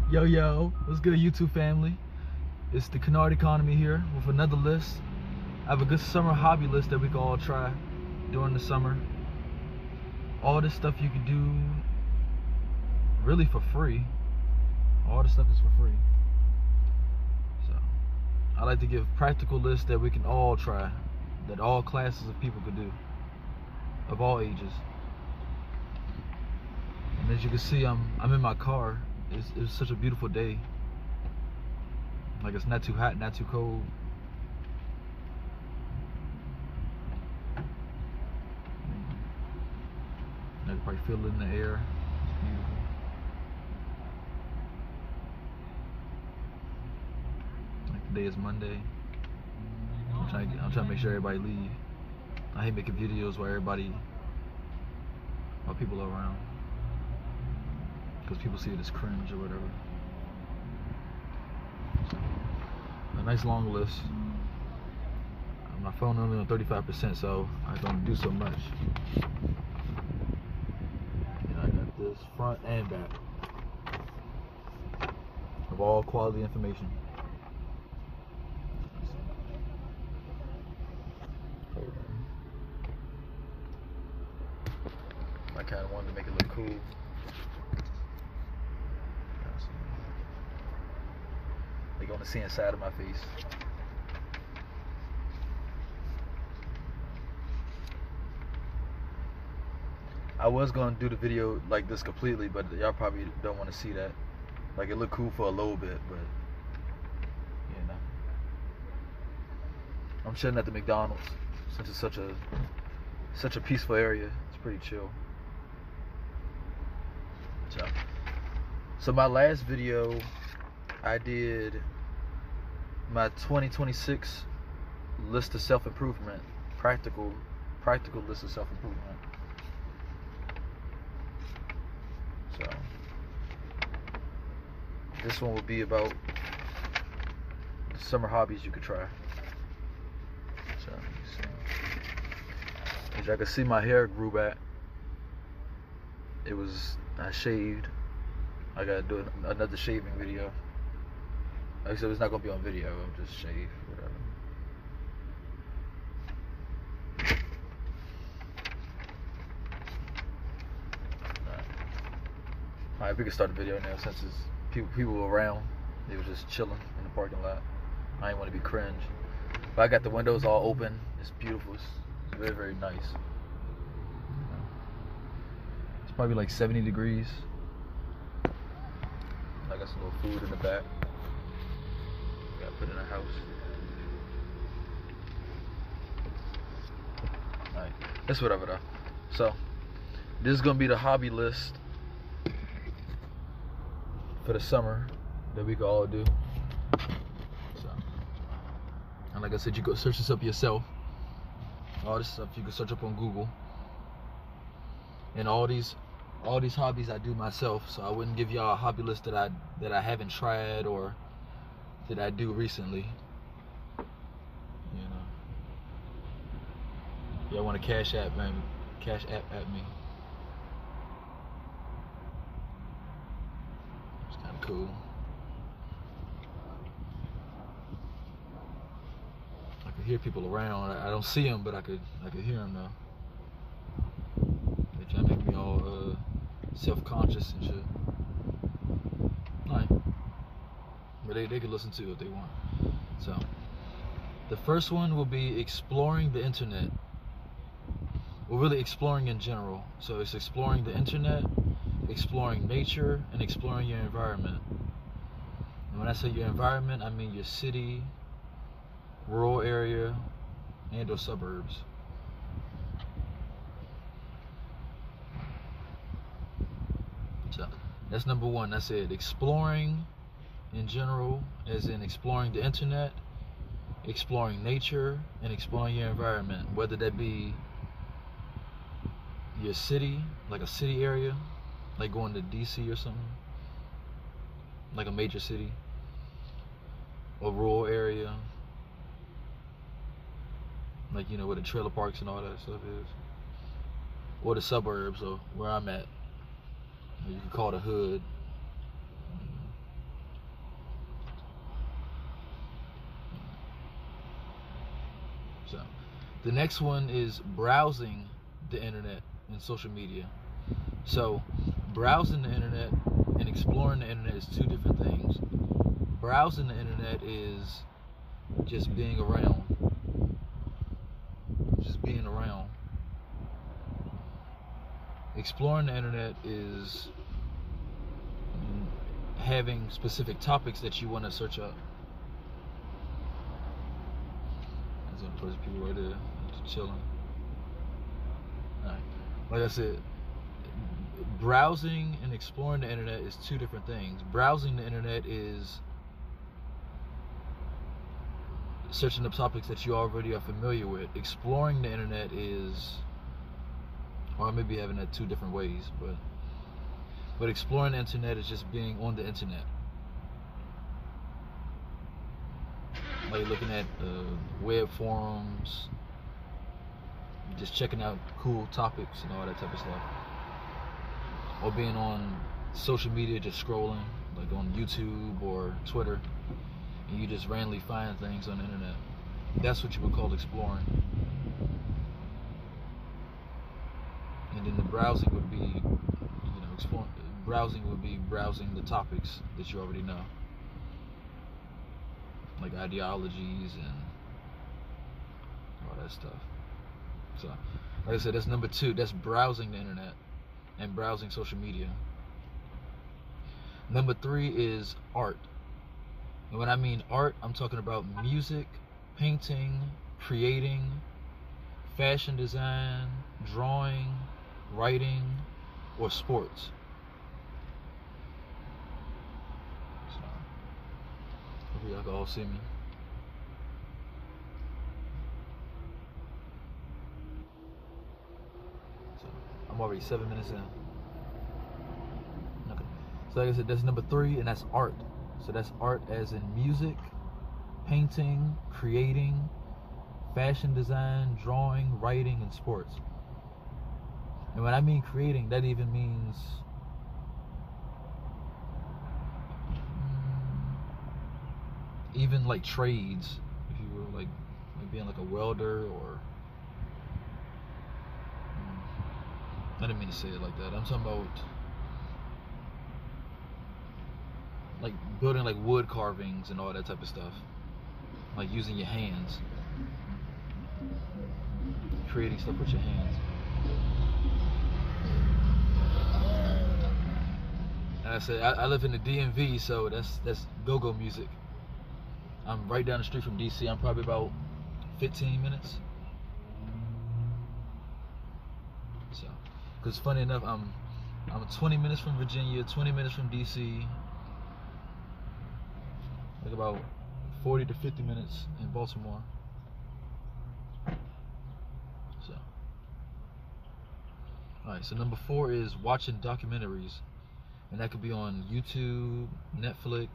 Yo, what's good, YouTube family? It's the Canard Economy here with another list. I have a good summer hobby list that we can all try during the summer. All this stuff you can do really for free. All this stuff is for free. So I like to give practical lists that we can all try, that all classes of people could do, of all ages. And as you can see, I'm in my car. It's such a beautiful day. Like, it's not too hot, not too cold. I can probably feel it in the air. It's beautiful. Like, today is Monday. I'm trying to make sure everybody leave. I hate making videos while people are around, because people see it as cringe or whatever. So, a nice long list. My phone only on 35%, so I don't do so much. And I got this front and back of all quality information. I kind of wanted to make it look cool. They're going to see inside of my face. I was going to do the video like this completely, but y'all probably don't want to see that. Like, it looked cool for a little bit, but you know. I'm chilling at the McDonald's since it's such a peaceful area. It's pretty chill. So my last video, I did my 2026 list of self-improvement, practical list of self-improvement. So this one will be about summer hobbies you could try. So as y'all can see, my hair grew back. I shaved. I gotta do another shaving video. Like I said, it's not gonna be on video. I'll just shave, whatever. Alright, we can start the video now since it's people around. They were just chilling in the parking lot. I didn't want to be cringe. But I got the windows all open. It's beautiful. It's very, very nice. It's probably like 70 degrees. I got some little food in the back. Gotta put it in the house. Alright, that's whatever though. So, this is gonna be the hobby list for the summer that we can all do. So, and like I said, you go search this up yourself. All this stuff you can search up on Google. And all these hobbies I do myself, so I wouldn't give y'all a hobby list that I haven't tried or that I do recently. You know, y'all want to cash app at me. It's kind of cool. I could hear people around. I don't see them, but I could hear them though. They try to make me all self-conscious and shit. Alright. But they can listen to it if they want. So, the first one will be exploring the internet. Well, really exploring in general. So it's exploring the internet, exploring nature, and exploring your environment. And when I say your environment, I mean your city, rural area, and or suburbs. So that's number one. That's it. Exploring in general, as in exploring the internet, exploring nature, and exploring your environment. Whether that be your city, like a city area, like going to DC or something, like a major city, or rural area, like, you know, where the trailer parks and all that stuff is, or the suburbs, or where I'm at. You can call it a hood. The next one is browsing the internet and social media. So browsing the internet and exploring the internet is two different things. Browsing the internet is just being around. Just being around. Exploring the internet is having specific topics that you want to search up. There's a bunch of people right there chilling. Alright. Like I said, browsing and exploring the internet is two different things. Browsing the internet is searching up topics that you already are familiar with. Exploring the internet is, or maybe having that two different ways, but exploring the internet is just being on the internet. Like looking at web forums, just checking out cool topics and all that type of stuff. Or being on social media, just scrolling, like on YouTube or Twitter, and you just randomly find things on the internet. That's what you would call exploring. And then the browsing would be, exploring. Browsing would be browsing the topics that you already know, like ideologies and all that stuff. So, like I said, that's number two. That's browsing the internet and browsing social media. Number three is art. And when I mean art, I'm talking about music, painting, creating, fashion design, drawing, writing, or sports. So, hopefully y'all can all see me. So, I'm already 7 minutes in. Okay. So like I said, that's number three, and that's art. So that's art as in music, painting, creating, fashion design, drawing, writing, and sports. And when I mean creating, that even means even like trades, if you will, like being like a welder or I didn't mean to say it like that. I'm talking about like building like wood carvings and all that type of stuff, like using your hands, creating stuff with your hands. And I said I live in the DMV, so that's go-go music. I'm right down the street from DC. I'm probably about 15 minutes. So, because funny enough, I'm 20 minutes from Virginia, 20 minutes from DC, like about 40 to 50 minutes in Baltimore. So, alright, so number four is watching documentaries. And that could be on YouTube, Netflix,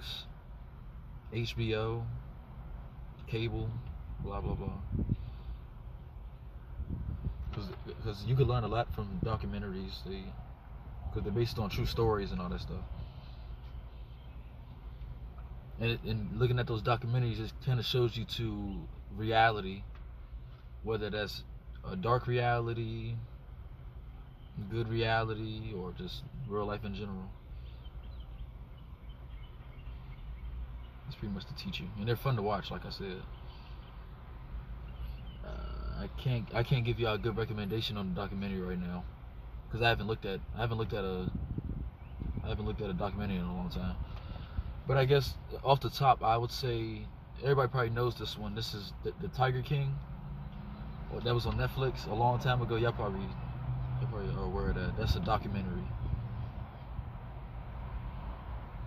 HBO, cable, blah, blah, blah. Because you could learn a lot from documentaries, because they're based on true stories and all that stuff. And looking at those documentaries, it kind of shows you to reality, whether that's a dark reality, good reality, or just real life in general. It's pretty much to teach you, and they're fun to watch. Like I said, I can't give y'all a good recommendation on the documentary right now, because I haven't looked at a documentary in a long time. But I guess off the top, I would say everybody probably knows this one. This is the Tiger King. Well, that was on Netflix a long time ago. Y'all probably are aware of that. That's a documentary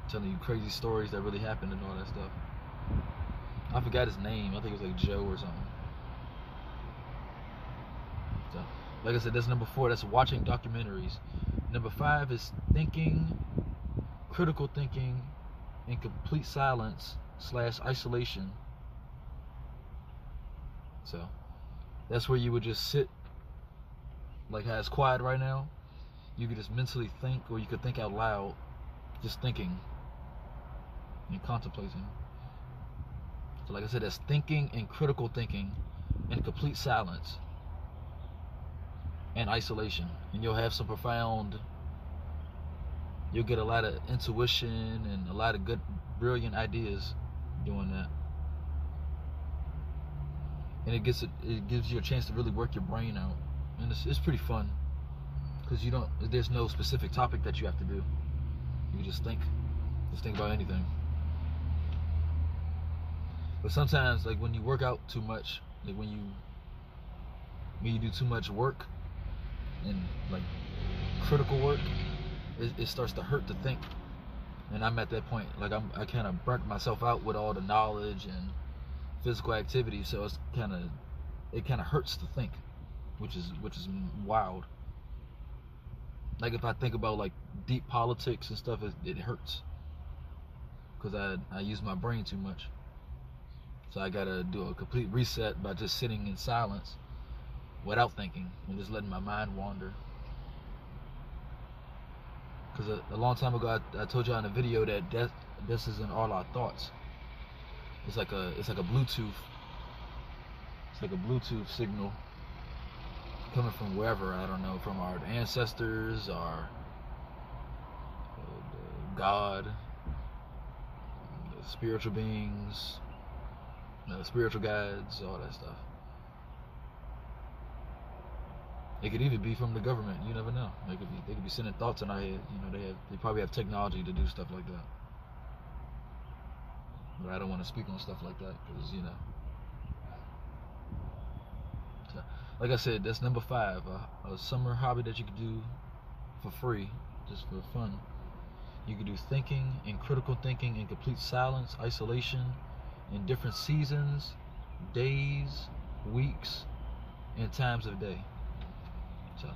telling you crazy stories that really happened and all that stuff. I forgot his name. I think it was like Joe or something. So, like I said, that's number four. That's watching documentaries. Number five is thinking, critical thinking, in complete silence / isolation. So that's where you would just sit, like how it's quiet right now. You could just mentally think, or you could think out loud, just thinking and contemplating. So like I said, that's thinking and critical thinking in complete silence and isolation, and you'll have some profound, you'll get a lot of intuition and a lot of good, brilliant ideas doing that. And it gives you a chance to really work your brain out, and it's pretty fun, because there's no specific topic that you have to do. You just think about anything. But sometimes, like when you work out too much, like when you do too much work, and like critical work, it starts to hurt to think. And I'm at that point, like I kind of burnt myself out with all the knowledge and physical activity, so it kind of hurts to think, which is wild. Like if I think about like deep politics and stuff, it hurts, because I use my brain too much. So I gotta do a complete reset by just sitting in silence without thinking and just letting my mind wander. Because a long time ago, I told y'all in a video that this isn't all our thoughts. It's like a Bluetooth. It's like a Bluetooth signal coming from wherever, I don't know, from our ancestors, our God, the spiritual beings, spiritual guides, all that stuff. It could even be from the government. You never know. They could be sending thoughts in our head. They probably have technology to do stuff like that. But I don't want to speak on stuff like that, because So, like I said, that's number 5. A summer hobby that you could do for free, just for fun. You could do thinking and critical thinking in complete silence, isolation, in different seasons, days, weeks, and times of day. So,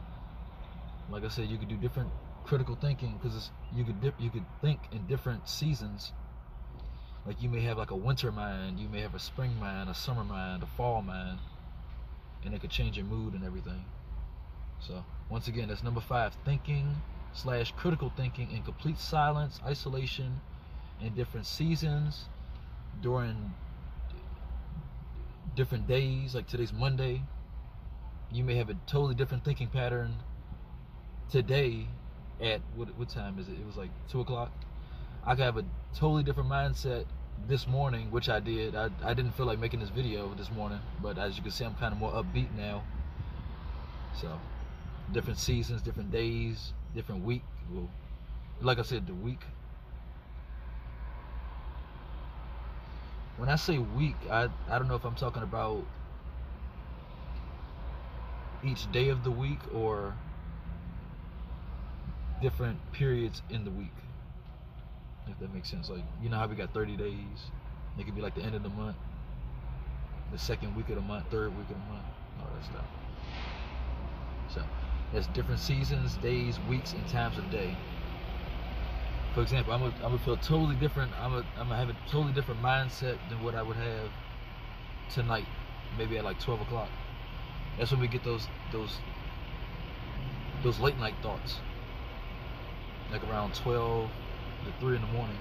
like I said, you could do different critical thinking, because you could think in different seasons. Like you may have like a winter mind, you may have a spring mind, a summer mind, a fall mind, and it could change your mood and everything. So once again, that's number 5, thinking/critical thinking in complete silence, isolation, in different seasons, during different days. Like today's Monday, you may have a totally different thinking pattern today at what time is it? It was like 2 o'clock. I could have a totally different mindset this morning, which I did. I didn't feel like making this video this morning, but as you can see, I'm kind of more upbeat now. So different seasons, different days, different week. Well, like I said, the week. When I say week, I don't know if I'm talking about each day of the week or different periods in the week, if that makes sense. Like, you know how we got 30 days? It could be like the end of the month, the second week of the month, third week of the month, all that stuff. So there's different seasons, days, weeks, and times of day. For example, I'm gonna feel totally different. I'm gonna have a totally different mindset than what I would have tonight, maybe at like 12 o'clock. That's when we get those late night thoughts, like around 12 to 3 in the morning.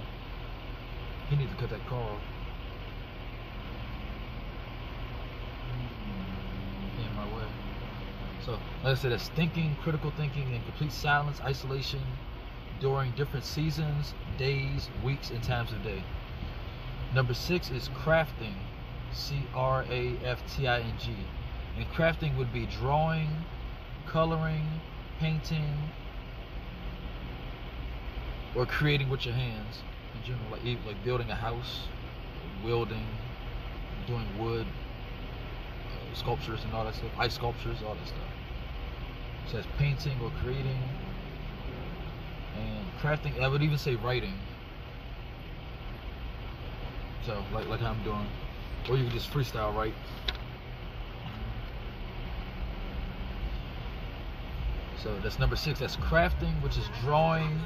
He needs to cut that car off. In my way. So, like I said, that's thinking, critical thinking, in complete silence, isolation, during different seasons, days, weeks, and times of day. Number 6 is crafting, crafting. And crafting would be drawing, coloring, painting, or creating with your hands in general, like building a house, welding, doing wood, sculptures and all that stuff, ice sculptures, all that stuff. So that's painting or creating. And crafting, I would even say writing. So like how I'm doing. Or you can just freestyle write. So that's number 6, that's crafting, which is drawing.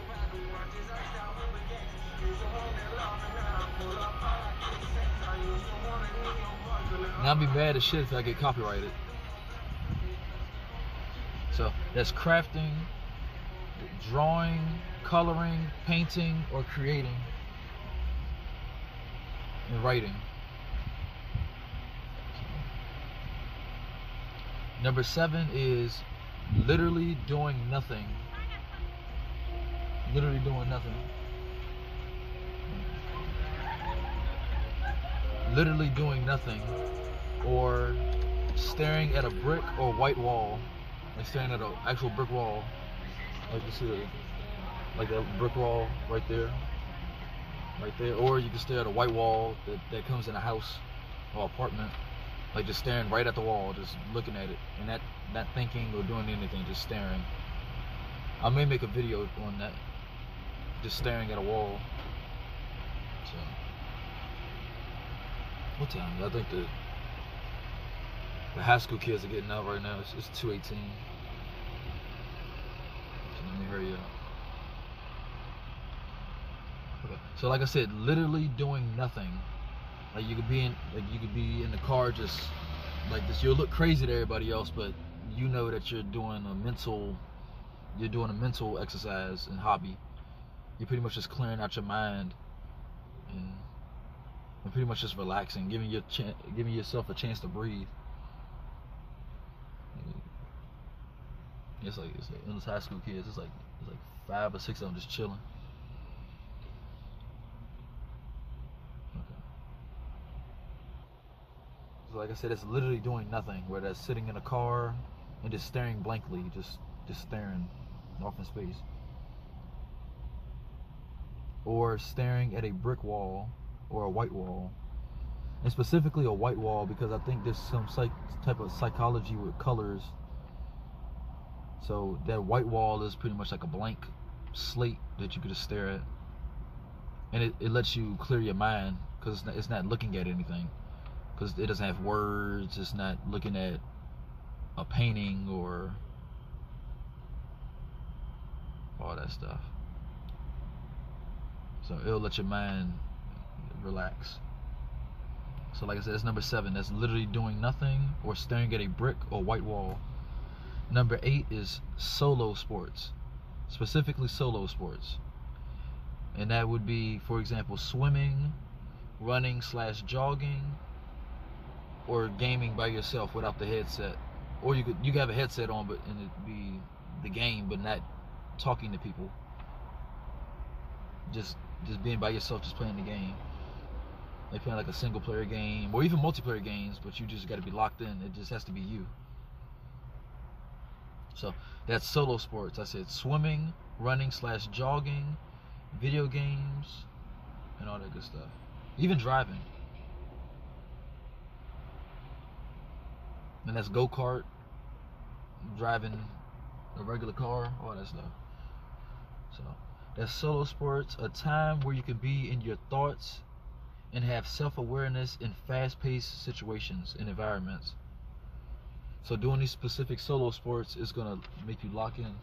Now I'll be mad as shit if I get copyrighted. So that's crafting, drawing, coloring, painting, or creating, and writing. Number 7 is literally doing nothing. Literally doing nothing. Literally doing nothing. Or staring at a brick or white wall. Like staring at an actual brick wall. Like you see like that brick wall right there. Right there. Or you can stare at a white wall that comes in a house or apartment. Like just staring right at the wall, just looking at it, and not thinking or doing anything, just staring. I may make a video on that, just staring at a wall. So, what time? I think the high school kids are getting out right now. It's 2:18. So let me hurry up. Okay. So like I said, literally doing nothing. Like you could be in the car just like this. You'll look crazy to everybody else, but you know that you're doing a mental exercise and hobby. You're pretty much just clearing out your mind and pretty much just relaxing, giving yourself a chance to breathe. It's like in those high school kids, it's like 5 or 6 of them just chilling. Like I said, it's literally doing nothing. Whether that's sitting in a car and just staring blankly, just staring off in space, or staring at a brick wall or a white wall, and specifically a white wall because I think there's some type of psychology with colors. So that white wall is pretty much like a blank slate that you could just stare at, and it lets you clear your mind because it's not looking at anything. Because it doesn't have words, it's not looking at a painting or all that stuff. So it'll let your mind relax. So like I said, that's number 7. That's literally doing nothing or staring at a brick or white wall. Number 8 is solo sports, specifically solo sports. And that would be, for example, swimming, running/jogging, or gaming by yourself without the headset. Or you could have a headset on, but and it'd be the game, but not talking to people. Just being by yourself, just playing the game. Like playing like a single player game, or even multiplayer games, but you just got to be locked in. It just has to be you. So that's solo sports. I said swimming, running/jogging, video games, and all that good stuff. Even driving. And that's go-kart, driving a regular car, all that stuff. So that's solo sports, a time where you can be in your thoughts and have self-awareness in fast-paced situations and environments. So doing these specific solo sports is gonna make you lock in.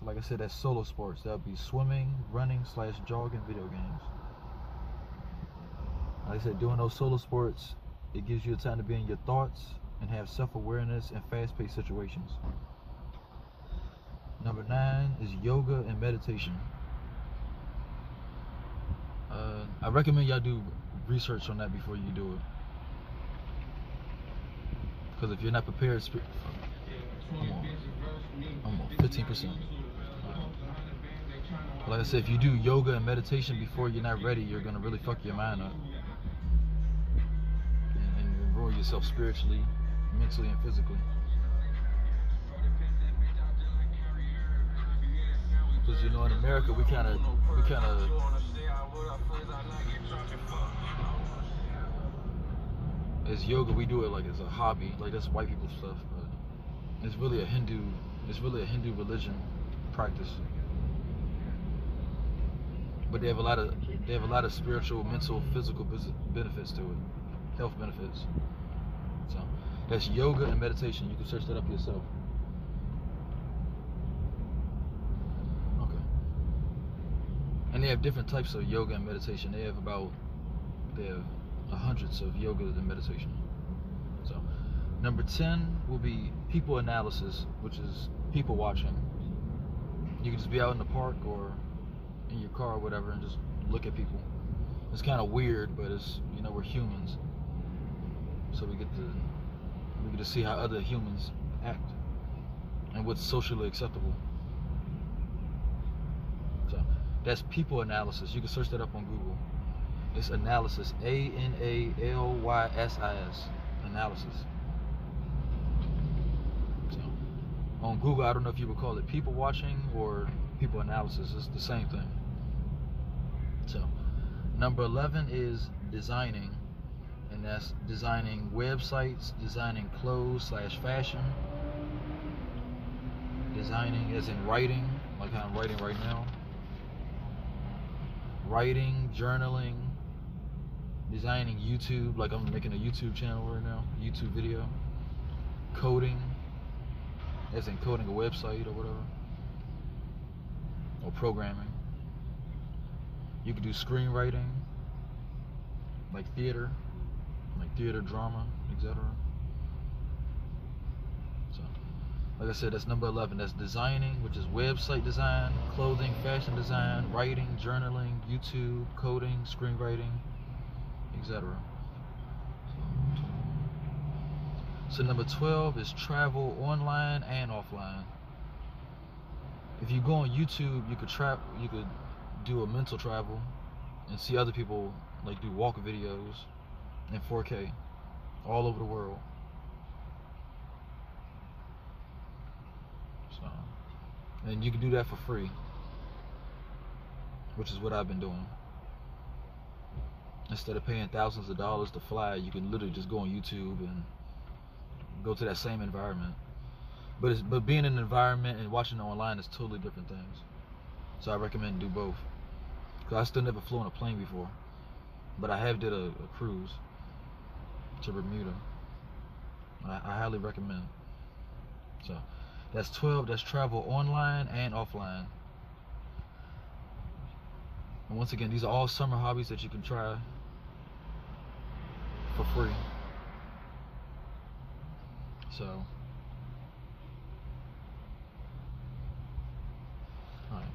Like I said, that's solo sports. That would be swimming, running/jogging, video games. Like I said, doing those solo sports, it gives you a time to be in your thoughts and have self-awareness in fast-paced situations. Number 9 is yoga and meditation. I recommend y'all do research on that before you do it. Because if you're not prepared, I'm on 15%. Like I said, if you do yoga and meditation before you're not ready, you're gonna really fuck your mind up and ruin yourself spiritually, mentally, and physically. Because you know, in America, we kind of as yoga, we do it like as a hobby, like that's white people stuff, but it's really a Hindu religion practice. But they have a lot of spiritual, mental, physical benefits to it, health benefits. So that's yoga and meditation. You can search that up yourself. Okay. And they have different types of yoga and meditation. They have hundreds of yoga and meditation. So number 10 will be people analysis, which is people watching. You can just be out in the park or in your car or whatever and just look at people. It's kind of weird, but it's, you know, we're humans, so we get to see how other humans act and what's socially acceptable. So that's people analysis. You can search that up on Google. It's analysis, ANALYSIS, analysis. So on Google, I don't know if you would call it people watching or people analysis. It's the same thing. So number 11 is designing, and that's designing websites, designing clothes / fashion, designing as in writing, like how I'm writing right now, writing, journaling, designing YouTube, like I'm making a YouTube channel right now, YouTube video, coding, as in coding a website or whatever, or programming. You could do screenwriting, like theater, drama, etc. So, like I said, that's number 11. That's designing, which is website design, clothing, fashion design, writing, journaling, YouTube, coding, screenwriting, etc. So number 12 is travel online and offline. If you go on YouTube, you could do a mental travel and see other people like do walk videos in 4K all over the world. So, and you can do that for free, which is what I've been doing. Instead of paying thousands of dollars to fly, you can literally just go on YouTube and go to that same environment. But being in an environment and watching it online is totally different things. So I recommend do both. Cause I still never flew on a plane before, but I have did a cruise to Bermuda. I highly recommend. So that's 12. That's travel online and offline. And once again, these are all summer hobbies that you can try for free. So, all right.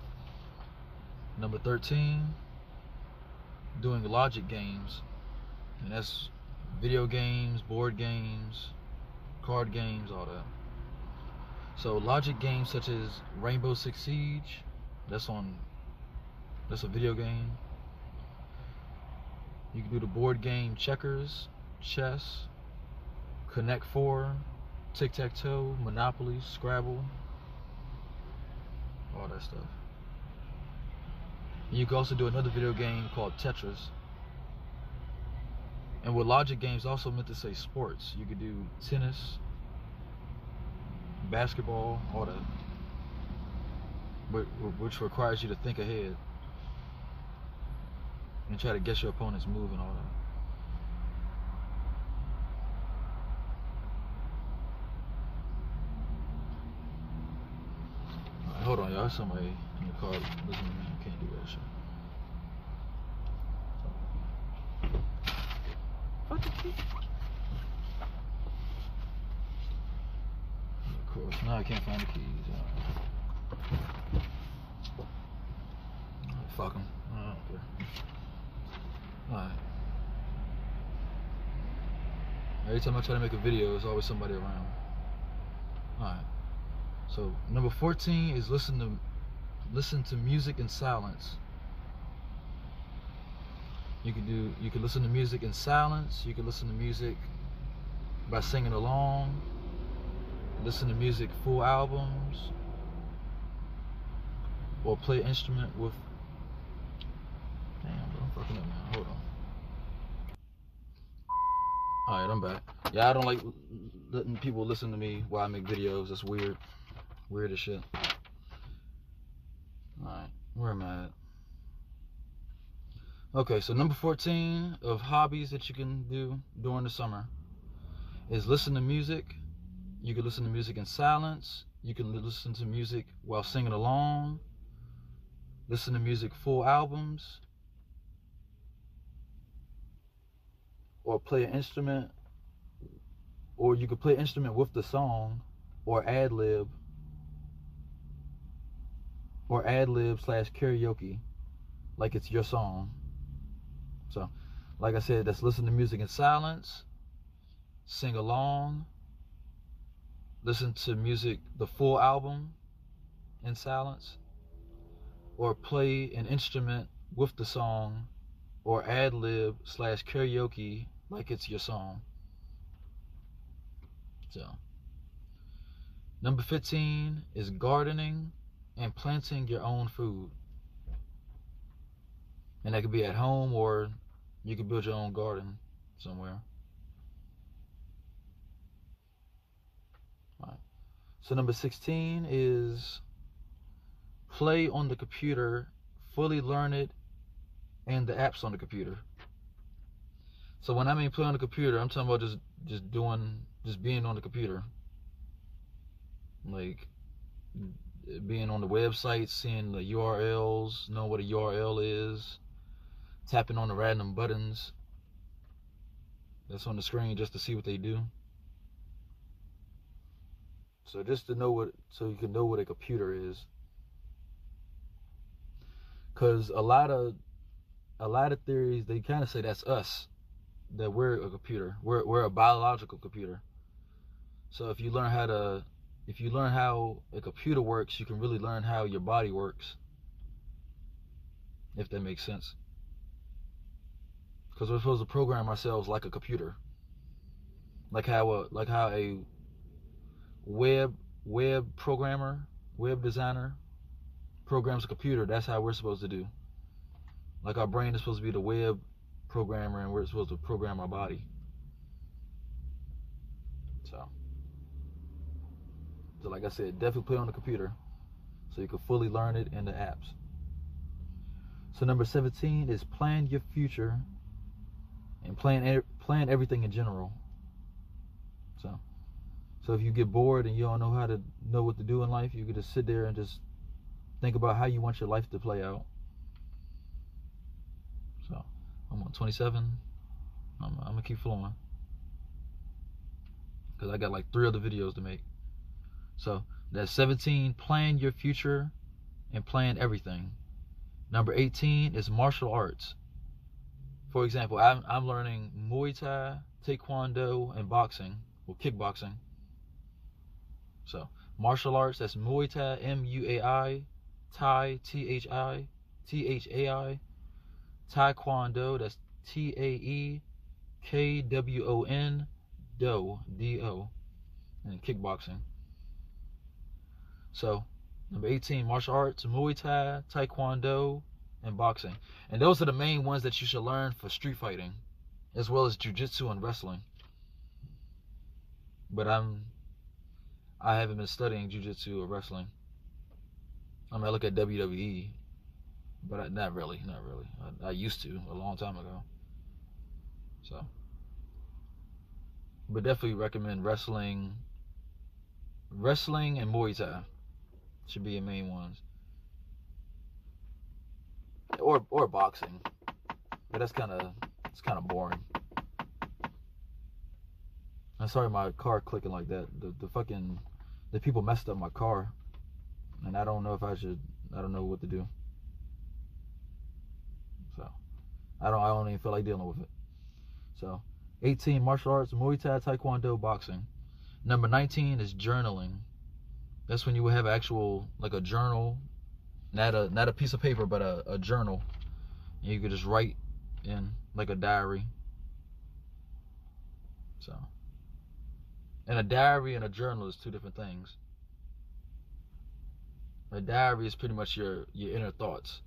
Number 13, doing logic games, and that's video games, board games, card games, all that. So logic games such as Rainbow Six Siege, that's a video game. You can do the board game checkers, chess, Connect 4, tic-tac-toe, Monopoly, Scrabble, all that stuff. And you can also do another video game called Tetris. And with logic games, also meant to say sports. You could do tennis, basketball, all that, which requires you to think ahead and try to guess your opponent's move and all that. All right, hold on, y'all. Somebody in the car listening to me. I can't do that shit. Of course, now I can't find the keys. Fuck them. I don't care. Alright. Every time I try to make a video, there's always somebody around. Alright. So number 14 is listen to music in silence. You can listen to music in silence. You can listen to music by singing along. Listen to music full albums, or play an instrument with. Damn, bro, I'm fucking up now. Hold on. Alright, I'm back. Yeah, I don't like letting people listen to me while I make videos. That's weird. Weird as shit. Alright, where am I at? Okay, so number 14 of hobbies that you can do during the summer is listen to music. You can listen to music in silence. You can listen to music while singing along. Listen to music full albums. Or play an instrument. Or you could play an instrument with the song or ad lib. or ad-lib / karaoke like it's your song. So, like I said, that's listen to music in silence, sing along, listen to music, the full album in silence, or play an instrument with the song, or ad-lib / karaoke like it's your song. So, number 15 is gardening and planting your own food. And that could be at home, or you could build your own garden somewhere. All right. So number 16 is play on the computer, fully learn it, and the apps on the computer. So when I mean play on the computer, I'm talking about just being on the computer. Like being on the website, seeing the URLs, knowing what a URL is, tapping on the random buttons that's on the screen just to see what they do. So just to know so you can know what a computer is. Because a lot of theories, they kind of say that's us, that we're a computer. We're a biological computer. So if you learn how a computer works, you can really learn how your body works. If that makes sense. Because we're supposed to program ourselves like a computer. Like how a web programmer, web designer programs a computer. That's how we're supposed to do. Like our brain is supposed to be the web programmer, and we're supposed to program our body. So like I said, definitely play on the computer so you can fully learn it in the apps. So number 17 is plan your future and plan everything in general. So if you get bored and you don't know what to do in life, you can just sit there and just think about how you want your life to play out. So I'm on 27. I'm gonna keep flowing because I got like 3 other videos to make. So that's 17, plan your future and plan everything. Number 18 is martial arts. For example, I'm learning Muay Thai, Taekwondo, and boxing, or kickboxing. So martial arts, that's Muay Thai, MUAI, Thai, THAI, Taekwondo, that's TAEKWON, DO, and kickboxing. So number 18, martial arts, Muay Thai, Taekwondo, and boxing. And those are the main ones that you should learn for street fighting, as well as jiu-jitsu and wrestling. But I haven't been studying jiu-jitsu or wrestling. I mean, I look at WWE, but not really. I used to a long time ago. So, but definitely recommend wrestling and Muay Thai should be your main ones. Or boxing, but it's kind of boring. I'm sorry, my car clicking like that. The people messed up my car, and I don't know what to do. So I don't even feel like dealing with it. So 18, martial arts, Muay Thai, Taekwondo, boxing. Number 19 is journaling. That's when you would have actual, like a journal, not a piece of paper, but a journal. And you could just write in like a diary. So, and a diary and a journal is 2 different things. A diary is pretty much your inner thoughts.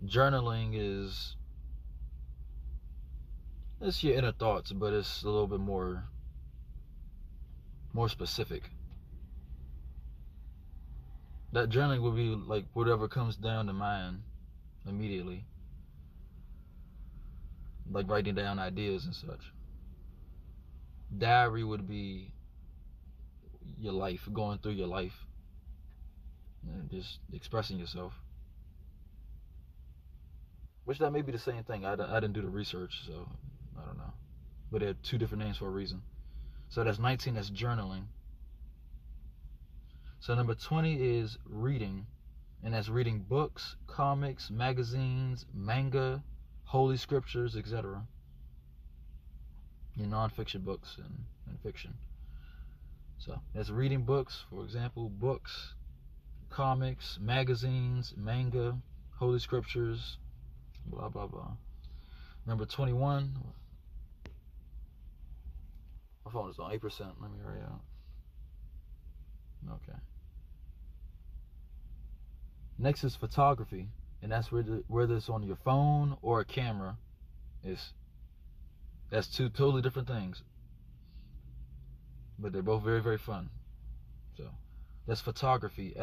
Journaling is, it's your inner thoughts, but it's a little bit more specific. That journaling would be like whatever comes down to mind immediately, like writing down ideas and such. Diary would be your life, going through your life and just expressing yourself, which that may be the same thing. I didn't do the research, so I don't know, but they're 2 different names for a reason. So that's 19, that's journaling. So number 20 is reading. and that's reading books, comics, magazines, manga, holy scriptures, etc. Your non-fiction books and fiction. So that's reading books, for example, books, comics, magazines, manga, holy scriptures, blah blah blah. Number 21. My phone is on 8%. Let me hurry up. Okay. Next is photography, and that's whether it's on your phone or a camera. That's two totally different things, but they're both very, very fun. So that's photography.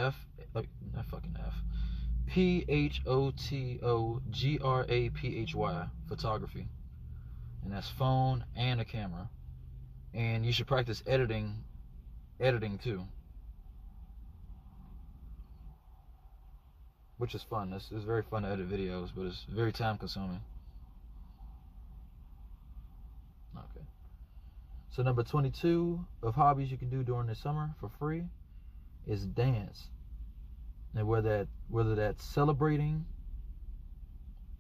Photography, and that's phone and a camera. And you should practice editing too, which is fun. It's very fun to edit videos, but it's very time consuming. Okay. So number 22 of hobbies you can do during the summer for free is dance. And whether that's celebrating,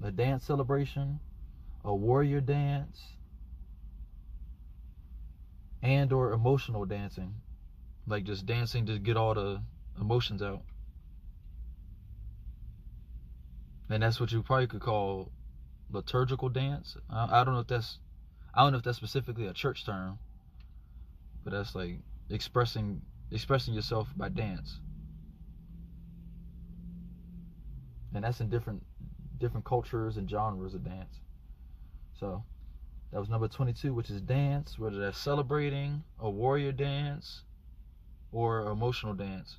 a dance celebration, a warrior dance, and or emotional dancing, like just dancing to get all the emotions out. And that's what you probably could call liturgical dance. I don't know if that's specifically a church term, but that's like expressing yourself by dance. And that's in different cultures and genres of dance. So that was number 22, which is dance, whether that's celebrating, a warrior dance, or emotional dance.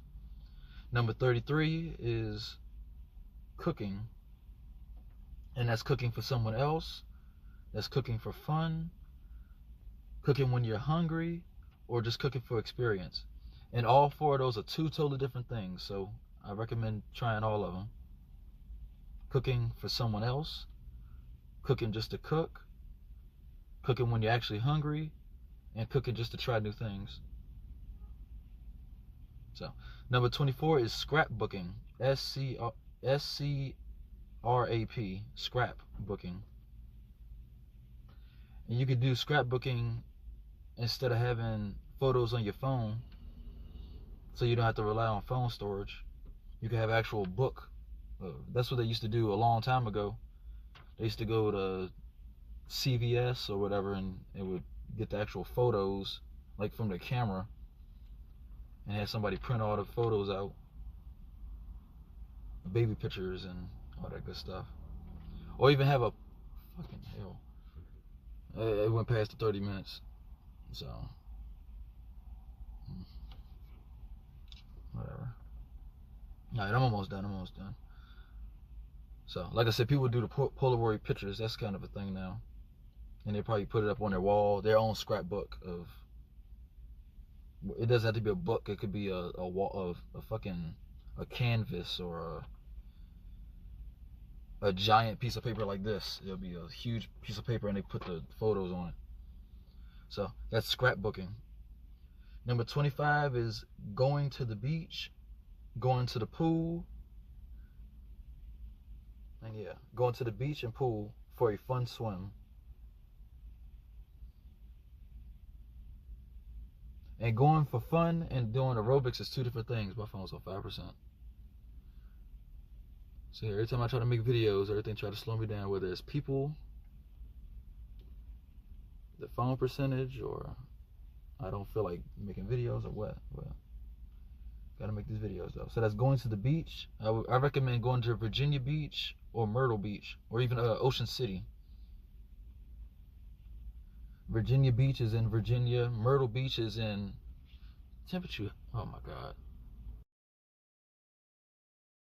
Number 33 is cooking. And that's cooking for someone else. That's cooking for fun. Cooking when you're hungry, or just cooking for experience. And all four of those are two totally different things. So I recommend trying all of them. Cooking for someone else. Cooking just to cook. Cooking when you're actually hungry, and cooking just to try new things. So number 24 is scrapbooking. SCRAP, scrapbooking. And you could do scrapbooking instead of having photos on your phone, so you don't have to rely on phone storage. You can have actual book. That's what they used to do a long time ago. They used to go to CVS or whatever, and it would get the actual photos, like from the camera, and have somebody print all the photos out, baby pictures and all that good stuff. Or even have a fucking hell. It went past the 30 minutes, so whatever. Alright, I'm almost done. So, like I said, people do the Polaroid pictures. That's kind of a thing now. And they probably put it up on their wall, their own scrapbook of. It doesn't have to be a book. It could be a wall of a canvas, or a giant piece of paper like this. It'll be a huge piece of paper, and they put the photos on it. So that's scrapbooking. Number 25 is going to the beach, going to the pool. And yeah, going to the beach and pool for a fun swim. And going for fun and doing aerobics is two different things. My phone's on 5%. So every time I try to make videos, everything try to slow me down, whether it's people, the phone percentage, or I don't feel like making videos, or what. Well, gotta make these videos though. So that's going to the beach. I recommend going to Virginia Beach or Myrtle Beach, or even Ocean City. Virginia Beach is in Virginia. Myrtle Beach is in temperature. Oh my God.